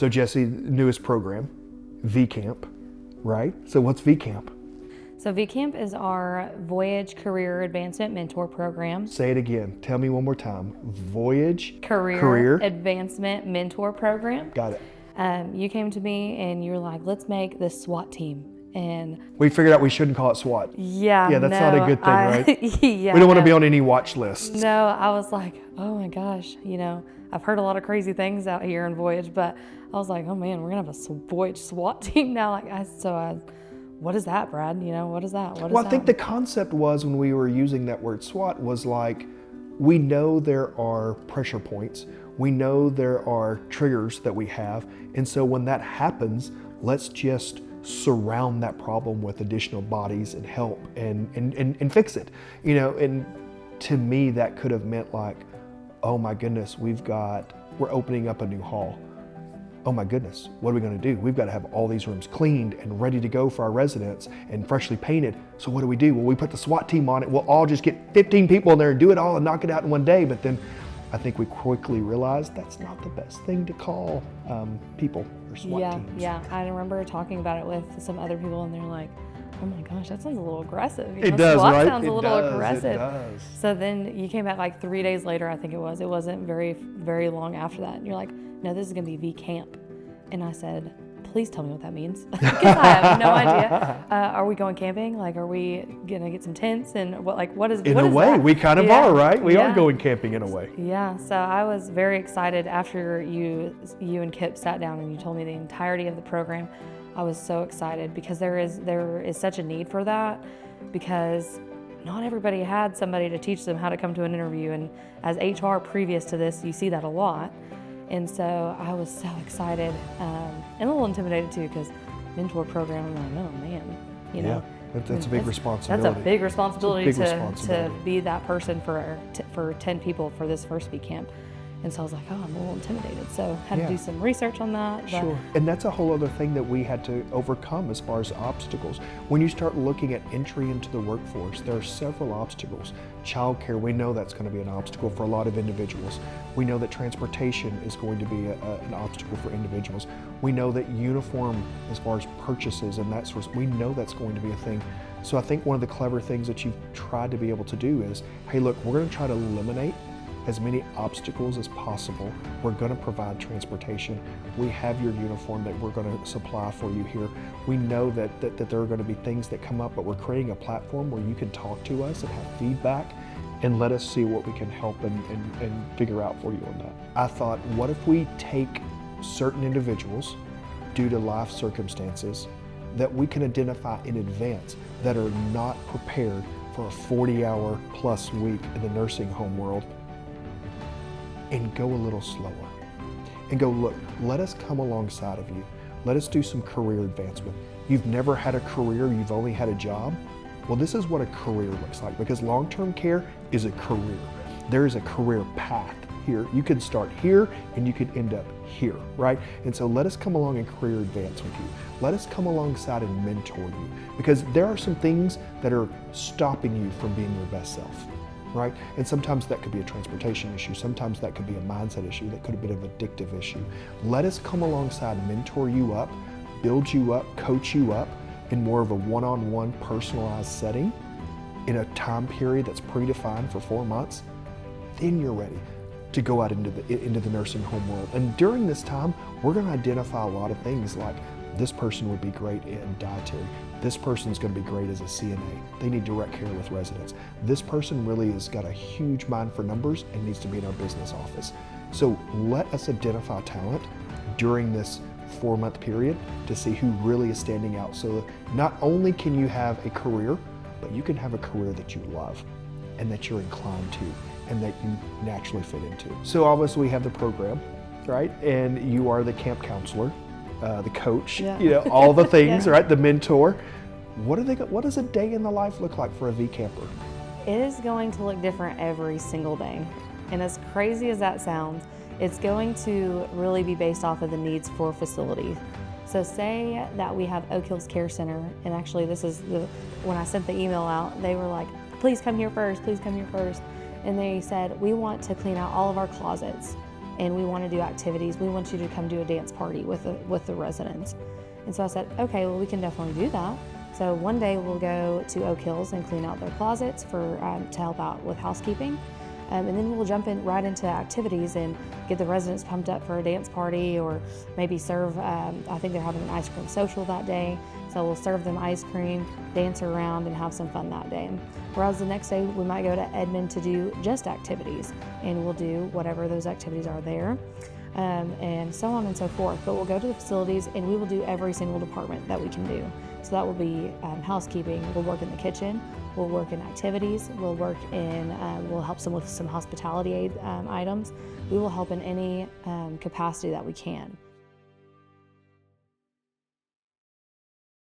So Jesse, newest program, V-Camp, right? So what's V-Camp? So V-Camp is our Voyage Career Advancement Mentor Program. Say it again. Tell me one more time. Voyage Career Advancement Mentor Program. Got it. You came to me and you were like, let's make this SWAT team. And we figured out we shouldn't call it SWAT. Yeah, that's not a good thing, right? Yeah, we don't want to be on any watch lists. No, I was like, oh my gosh, I've heard a lot of crazy things out here in Voyage, but I was like, oh man, we're gonna have a Voyage SWAT team now. What is that, Brad? What is that? Well, I think the concept was, when we were using that word SWAT, was like, we know there are pressure points. We know there are triggers that we have. And so when that happens, let's just surround that problem with additional bodies and help and fix it. And to me, that could have meant like, oh my goodness, we're opening up a new hall. Oh my goodness, what are we going to do? We've got to have all these rooms cleaned and ready to go for our residents and freshly painted. So what do? Well, we put the SWAT team on it. We'll all just get 15 people in there and do it all and knock it out in one day. But then I think we quickly realized that's not the best thing to call people or SWAT teams. Yeah, I remember talking about it with some other people and they're like, oh my gosh, that sounds a little aggressive. It does, SWAT right? sounds a little aggressive. It does. So then you came back like 3 days later, I think it was. It wasn't very, very long after that. And you're like, no, this is going to be V-Camp. And I said, please tell me what that means. Because I have no idea. Are we going camping? Like, are we going to get some tents? And what is In a way, that? we kind of are, right? We are going camping in a way. Yeah, so I was very excited after you and Kip sat down and you told me the entirety of the program. I was so excited because there is such a need for that, because not everybody had somebody to teach them how to come to an interview. And as HR previous to this, you see that a lot. And so I was so excited and a little intimidated too, because mentor program, I'm like, oh man, Yeah, that's a big responsibility. That's a big responsibility, responsibility. to be that person for 10 people for this first V-Camp. And so I was like, oh, I'm a little intimidated. So had to do some research on that. Sure. And that's a whole other thing that we had to overcome as far as obstacles. When you start looking at entry into the workforce, there are several obstacles. Childcare, we know that's going to be an obstacle for a lot of individuals. We know that transportation is going to be an obstacle for individuals. We know that uniform, as far as purchases and that sort of, we know that's going to be a thing. So I think one of the clever things that you've tried to be able to do is, hey, look, we're going to try to eliminate as many obstacles as possible. We're going to provide transportation. We have your uniform that we're going to supply for you here. We know that there are going to be things that come up, but we're creating a platform where you can talk to us and have feedback and let us see what we can help and figure out for you on that. I thought, what if we take certain individuals due to life circumstances that we can identify in advance that are not prepared for a 40-hour plus week in the nursing home world, and go a little slower and go, look, let us come alongside of you. Let us do some career advancement. You've never had a career, you've only had a job. Well, this is what a career looks like, because long-term care is a career. There is a career path here. You could start here and you could end up here, right? And so let us come along and career advance with you. Let us come alongside and mentor you, because there are some things that are stopping you from being your best self. Right? And sometimes that could be a transportation issue. Sometimes that could be a mindset issue. That could have been an addictive issue. Let us come alongside, mentor you up, build you up, coach you up in more of a one-on-one personalized setting in a time period that's predefined for 4 months. Then you're ready to go out into the nursing home world. And during this time, we're going to identify a lot of things like, this person would be great in dietary. This person's going to be great as a CNA. They need direct care with residents. This person really has got a huge mind for numbers and needs to be in our business office. So let us identify talent during this 4-month period to see who really is standing out. So not only can you have a career, but you can have a career that you love and that you're inclined to and that you naturally fit into. So obviously we have the program, right? And you are the camp counselor. The coach, all the things, right? The mentor. What does a day in the life look like for a V-Camper? It is going to look different every single day. And as crazy as that sounds, it's going to really be based off of the needs for facilities. So say that we have Oak Hills Care Center, and actually when I sent the email out, they were like, please come here first, please come here first. And they said, we want to clean out all of our closets. and we want to do activities. We want you to come do a dance party with the residents. And so I said, okay, well, we can definitely do that. So one day we'll go to Oak Hills and clean out their closets to help out with housekeeping. And then we'll jump right into activities and get the residents pumped up for a dance party, or maybe serve, I think they're having an ice cream social that day. So we'll serve them ice cream, dance around, and have some fun that day. Whereas the next day we might go to Edmond to do just activities, and we'll do whatever those activities are there. And so on and so forth. But we'll go to the facilities and we will do every single department that we can do. So that will be housekeeping. We'll work in the kitchen. We'll work in activities. We'll work in, we'll help them with some hospitality aid items. We will help in any capacity that we can.